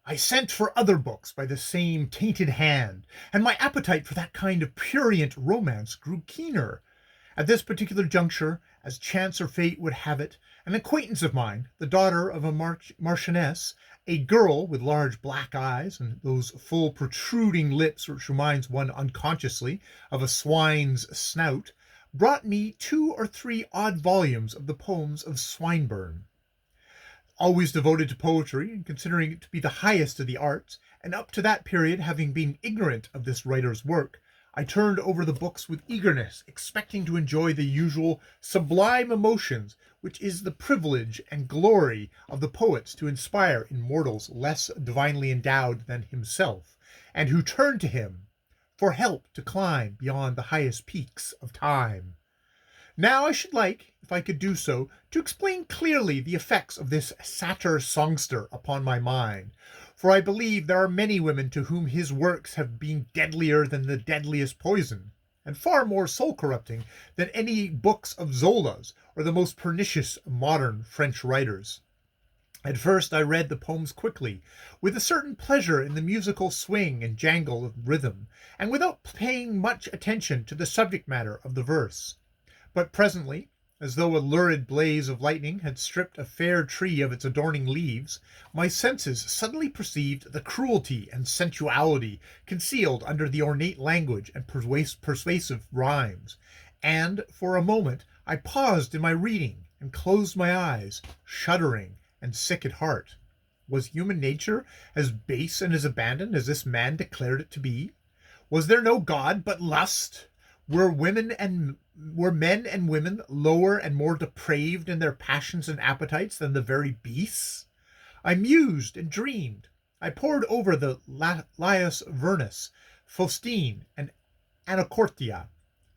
I sent for other books by the same tainted hand, and my appetite for that kind of prurient romance grew keener. At this particular juncture, as chance or fate would have it, an acquaintance of mine, the daughter of a marchioness, a girl with large black eyes and those full protruding lips which reminds one unconsciously of a swine's snout, brought me 2 or 3 odd volumes of the poems of Swinburne. Always devoted to poetry and considering it to be the highest of the arts, and up to that period having been ignorant of this writer's work, I turned over the books with eagerness, expecting to enjoy the usual sublime emotions which is the privilege and glory of the poets to inspire in mortals less divinely endowed than himself, and who turn to him for help to climb beyond the highest peaks of time. Now I should like, if I could do so, to explain clearly the effects of this satyr songster upon my mind, for I believe there are many women to whom his works have been deadlier than the deadliest poison, and far more soul-corrupting than any books of Zola's or the most pernicious modern French writers. At first I read the poems quickly, with a certain pleasure in the musical swing and jangle of rhythm, and without paying much attention to the subject matter of the verse. But presently, as though a lurid blaze of lightning had stripped a fair tree of its adorning leaves, my senses suddenly perceived the cruelty and sensuality concealed under the ornate language and persuasive rhymes, and for a moment I paused in my reading and closed my eyes, shuddering and sick at heart. Was human nature as base and as abandoned as this man declared it to be? Was there no God but lust? Were men and women lower and more depraved in their passions and appetites than the very beasts? I mused and dreamed. I pored over the Laius Vernus, Faustine, and Anacortia,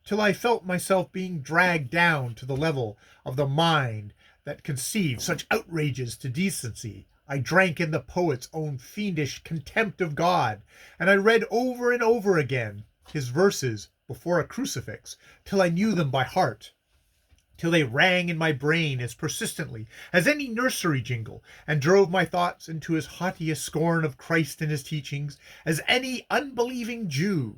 till I felt myself being dragged down to the level of the mind that conceived such outrages to decency. I drank in the poet's own fiendish contempt of God, and I read over and over again his verses before a crucifix, till I knew them by heart, till they rang in my brain as persistently as any nursery jingle, and drove my thoughts into as haughty a scorn of Christ and his teachings as any unbelieving Jew.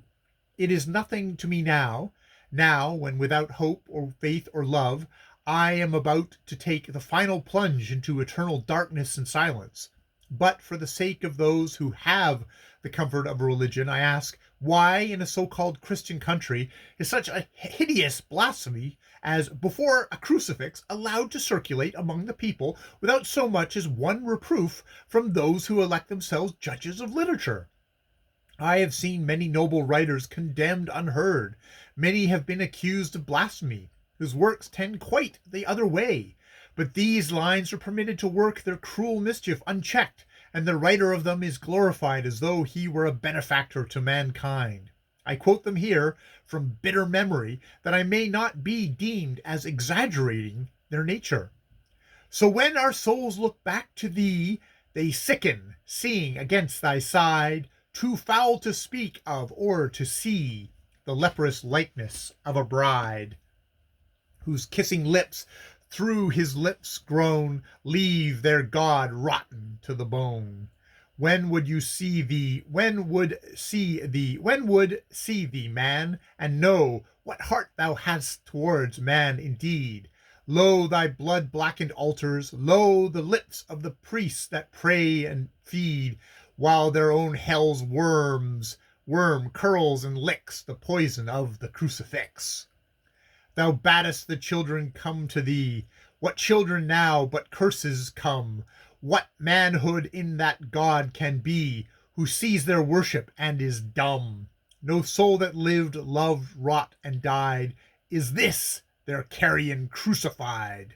It is nothing to me now, when without hope or faith or love, I am about to take the final plunge into eternal darkness and silence. But for the sake of those who have the comfort of religion, I ask, why in a so-called Christian country is such a hideous blasphemy as before a crucifix allowed to circulate among the people without so much as one reproof from those who elect themselves judges of literature? I have seen many noble writers condemned unheard. Many have been accused of blasphemy, whose works tend quite the other way. But these lines are permitted to work their cruel mischief unchecked, and the writer of them is glorified as though he were a benefactor to mankind. I quote them here from bitter memory, that I may not be deemed as exaggerating their nature. So when our souls look back to thee, they sicken, seeing against thy side, too foul to speak of or to see, the leprous likeness of a bride, whose kissing lips through his lips grown leave their God rotten to the bone. When would see thee, man, and know what heart thou hast towards man indeed? Lo, thy blood-blackened altars, lo, the lips of the priests that pray and feed, while their own hell's worm curls and licks the poison of the crucifix. Thou badest the children come to thee. What children now but curses come? What manhood in that God can be, who sees their worship and is dumb? No soul that lived, loved, wrought, and died, is this their carrion crucified?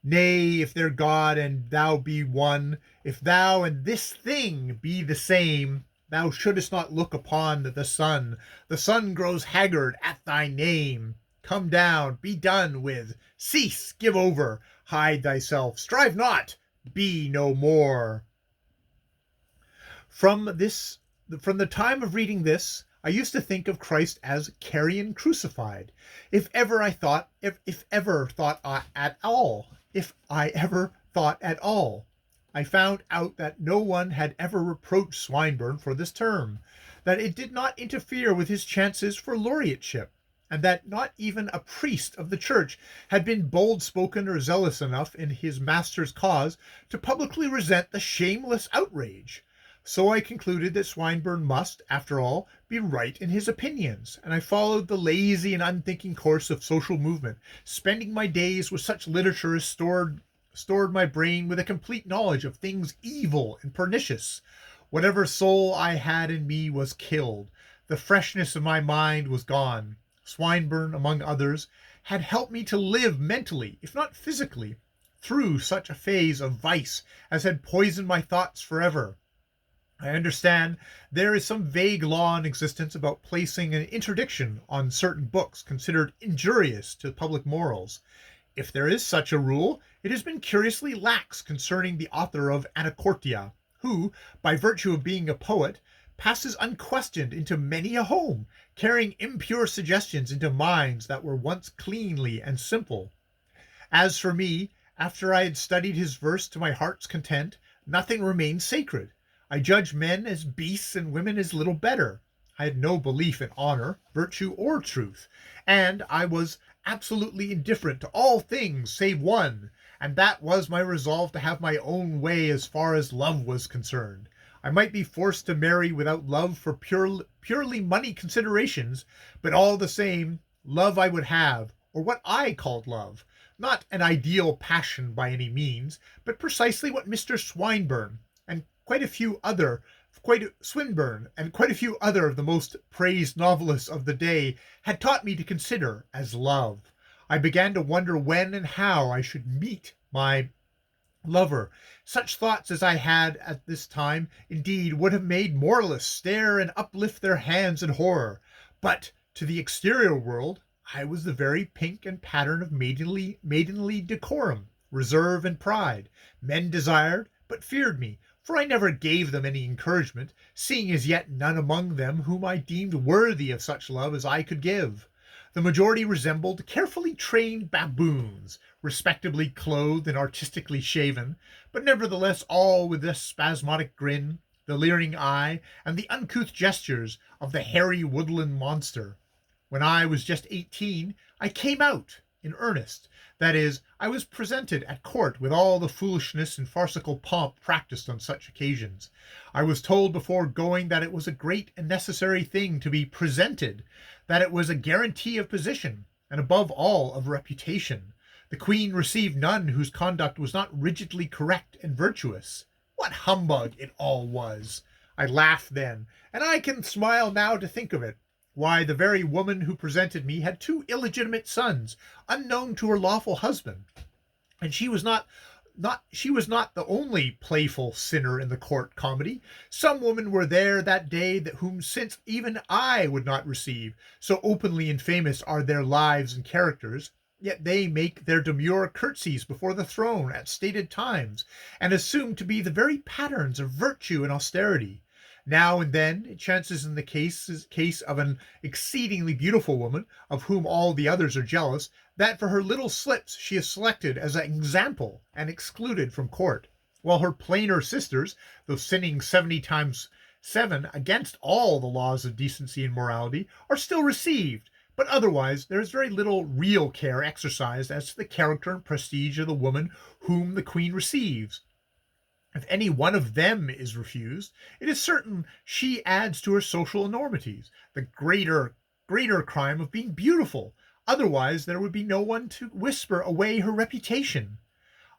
Nay, if their God and thou be one, if thou and this thing be the same, thou shouldest not look upon the sun. The sun grows haggard at thy name. Come down, be done with, cease, give over, hide thyself, strive not, be no more. From the time of reading this, I used to think of Christ as carrion crucified. If I ever thought at all. I found out that no one had ever reproached Swinburne for this term, that it did not interfere with his chances for laureateship, and that not even a priest of the church had been bold spoken or zealous enough in his master's cause to publicly resent the shameless outrage. So I concluded that Swinburne must, after all, be right in his opinions, and I followed the lazy and unthinking course of social movement, spending my days with such literature as stored my brain with a complete knowledge of things evil and pernicious. Whatever soul I had in me was killed. The freshness of my mind was gone. Swinburne, among others, had helped me to live mentally, if not physically, through such a phase of vice as had poisoned my thoughts forever. I understand there is some vague law in existence about placing an interdiction on certain books considered injurious to public morals. If there is such a rule, it has been curiously lax concerning the author of Anacortia, who, by virtue of being a poet, passes unquestioned into many a home, carrying impure suggestions into minds that were once cleanly and simple. As for me, after I had studied his verse to my heart's content, nothing remained sacred. I judged men as beasts and women as little better. I had no belief in honor, virtue, or truth, and I was absolutely indifferent to all things save one, and that was my resolve to have my own way as far as love was concerned. I might be forced to marry without love for purely money considerations, but all the same, love I would have, or what I called love, not an ideal passion by any means, but precisely what Mr. Swinburne and quite a few other quite Swinburne and quite a few other of the most praised novelists of the day had taught me to consider as love. I began to wonder when and how I should meet my lover. Such thoughts as I had at this time, indeed, would have made moralists stare and uplift their hands in horror. But to the exterior world, I was the very pink and pattern of maidenly decorum, reserve, and pride. Men desired, but feared me, for I never gave them any encouragement, seeing as yet none among them whom I deemed worthy of such love as I could give. The majority resembled carefully trained baboons, respectably clothed and artistically shaven, but nevertheless all with the spasmodic grin, the leering eye, and the uncouth gestures of the hairy woodland monster. When I was just 18, I came out in earnest. That is, I was presented at court with all the foolishness and farcical pomp practiced on such occasions. I was told before going that it was a great and necessary thing to be presented, that it was a guarantee of position, and above all of reputation. The Queen received none whose conduct was not rigidly correct and virtuous. What humbug it all was! I laughed then, and I can smile now to think of it. Why, the very woman who presented me had 2 illegitimate sons, unknown to her lawful husband, and she was not the only playful sinner in the court comedy. Some women were there that day whom since even I would not receive, so openly infamous are their lives and characters. Yet they make their demure curtsies before the throne at stated times, and assume to be the very patterns of virtue and austerity. Now and then it chances in the case of an exceedingly beautiful woman, of whom all the others are jealous, that for her little slips she is selected as an example and excluded from court, while her plainer sisters, though sinning 70 times 7 against all the laws of decency and morality, are still received. But otherwise there is very little real care exercised as to the character and prestige of the woman whom the Queen receives. If any one of them is refused, it is certain she adds to her social enormities the greater crime of being beautiful. Otherwise there would be no one to whisper away her reputation.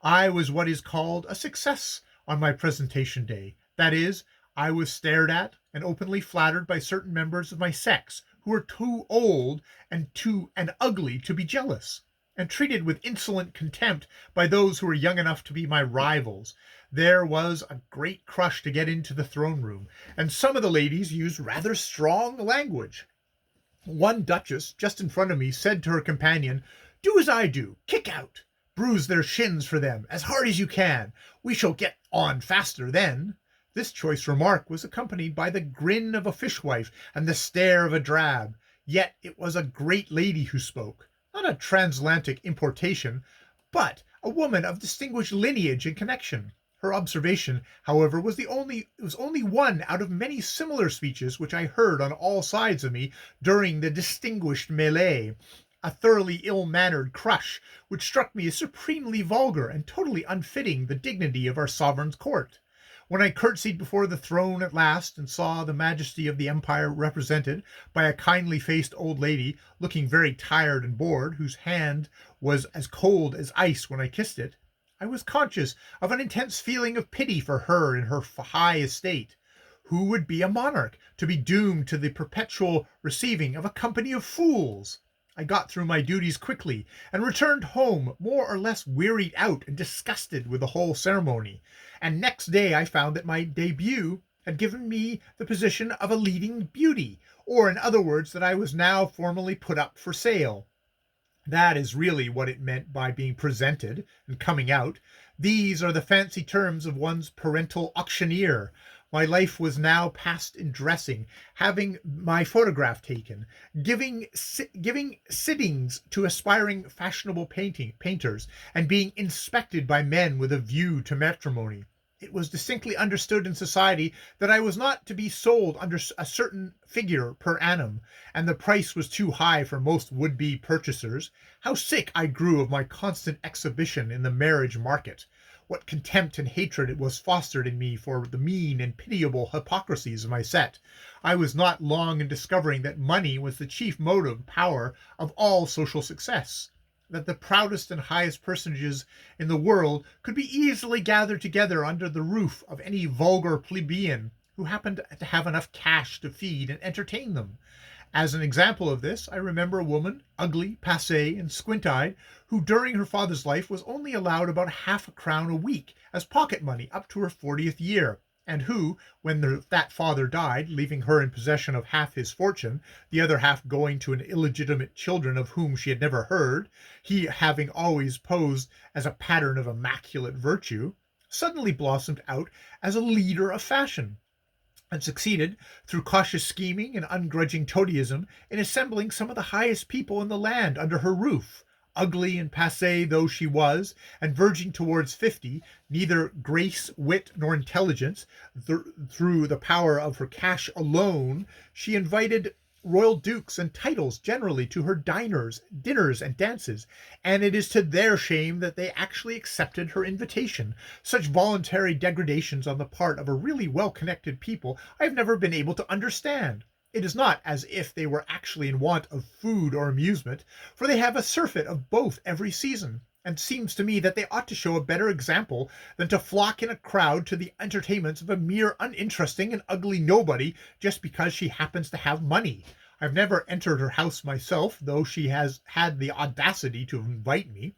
I was what is called a success on my presentation day. That is, I was stared at and openly flattered by certain members of my sex who were too old and ugly to be jealous, and treated with insolent contempt by those who were young enough to be my rivals. There was a great crush to get into the throne room, and some of the ladies used rather strong language. One duchess, just in front of me, said to her companion, "Do as I do, kick out. Bruise their shins for them, as hard as you can. We shall get on faster then." This choice remark was accompanied by the grin of a fishwife and the stare of a drab. Yet it was a great lady who spoke, not a transatlantic importation, but a woman of distinguished lineage and connection. Her observation, however, was only one out of many similar speeches which I heard on all sides of me during the distinguished mêlée, a thoroughly ill-mannered crush which struck me as supremely vulgar and totally unfitting the dignity of our sovereign's court. When I curtsied before the throne at last, and saw the majesty of the empire represented by a kindly-faced old lady, looking very tired and bored, whose hand was as cold as ice when I kissed it, I was conscious of an intense feeling of pity for her in her high estate. Who would be a monarch, to be doomed to the perpetual receiving of a company of fools? I got through my duties quickly, and returned home more or less wearied out and disgusted with the whole ceremony, and next day I found that my debut had given me the position of a leading beauty, or in other words, that I was now formally put up for sale. That is really what it meant by being presented and coming out. These are the fancy terms of one's parental auctioneer. My life was now passed in dressing, having my photograph taken, giving sittings to aspiring fashionable painters, and being inspected by men with a view to matrimony. It was distinctly understood in society that I was not to be sold under a certain figure per annum, and the price was too high for most would-be purchasers. How sick I grew of my constant exhibition in the marriage market! What contempt and hatred it was fostered in me for the mean and pitiable hypocrisies of my set! I was not long in discovering that money was the chief motive power of all social success, that the proudest and highest personages in the world could be easily gathered together under the roof of any vulgar plebeian who happened to have enough cash to feed and entertain them. As an example of this, I remember a woman, ugly, passé, and squint-eyed, who during her father's life was only allowed about half a crown a week as pocket money up to her 40th year, and who, when that father died, leaving her in possession of half his fortune, the other half going to an illegitimate children of whom she had never heard, he having always posed as a pattern of immaculate virtue, suddenly blossomed out as a leader of fashion, and succeeded, through cautious scheming and ungrudging toadyism, in assembling some of the highest people in the land under her roof. Ugly and passé though she was, and verging towards 50, neither grace, wit, nor intelligence, through the power of her cash alone, she invited royal dukes and titles generally to her dinners and dances, and it is to their shame that they actually accepted her invitation. Such voluntary degradations on the part of a really well-connected people I have never been able to understand. It is not as if they were actually in want of food or amusement, for they have a surfeit of both every season, and seems to me that they ought to show a better example than to flock in a crowd to the entertainments of a mere uninteresting and ugly nobody just because she happens to have money. I've never entered her house myself, though she has had the audacity to invite me.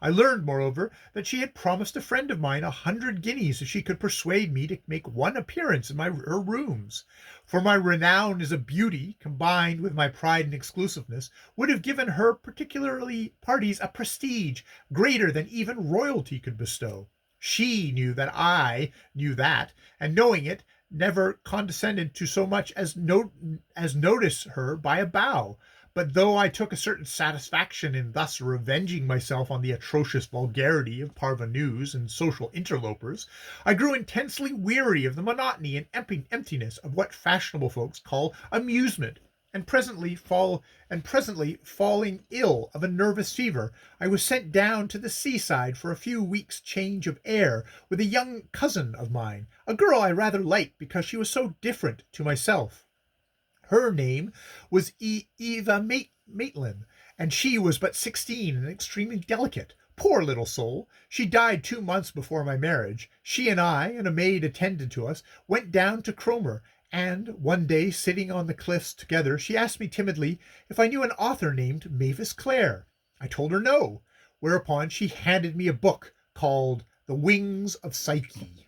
I learned, moreover, that she had promised a friend of mine 100 guineas if she could persuade me to make one appearance in her rooms. For my renown as a beauty, combined with my pride and exclusiveness, would have given her particularly parties a prestige greater than even royalty could bestow. She knew that I knew that, and knowing it, never condescended to so much as notice her by a bow. But though I took a certain satisfaction in thus revenging myself on the atrocious vulgarity of parvenus and social interlopers, I grew intensely weary of the monotony and emptiness of what fashionable folks call amusement, and presently falling ill of a nervous fever, I was sent down to the seaside for a few weeks' change of air with a young cousin of mine, a girl I rather liked because she was so different to myself. Her name was Eva Maitland, and she was but 16 and extremely delicate. Poor little soul! She died 2 months before my marriage. She and I, and a maid attendant to us, went down to Cromer, and one day, sitting on the cliffs together, she asked me timidly if I knew an author named Mavis Clare. I told her no, whereupon she handed me a book called The Wings of Psyche.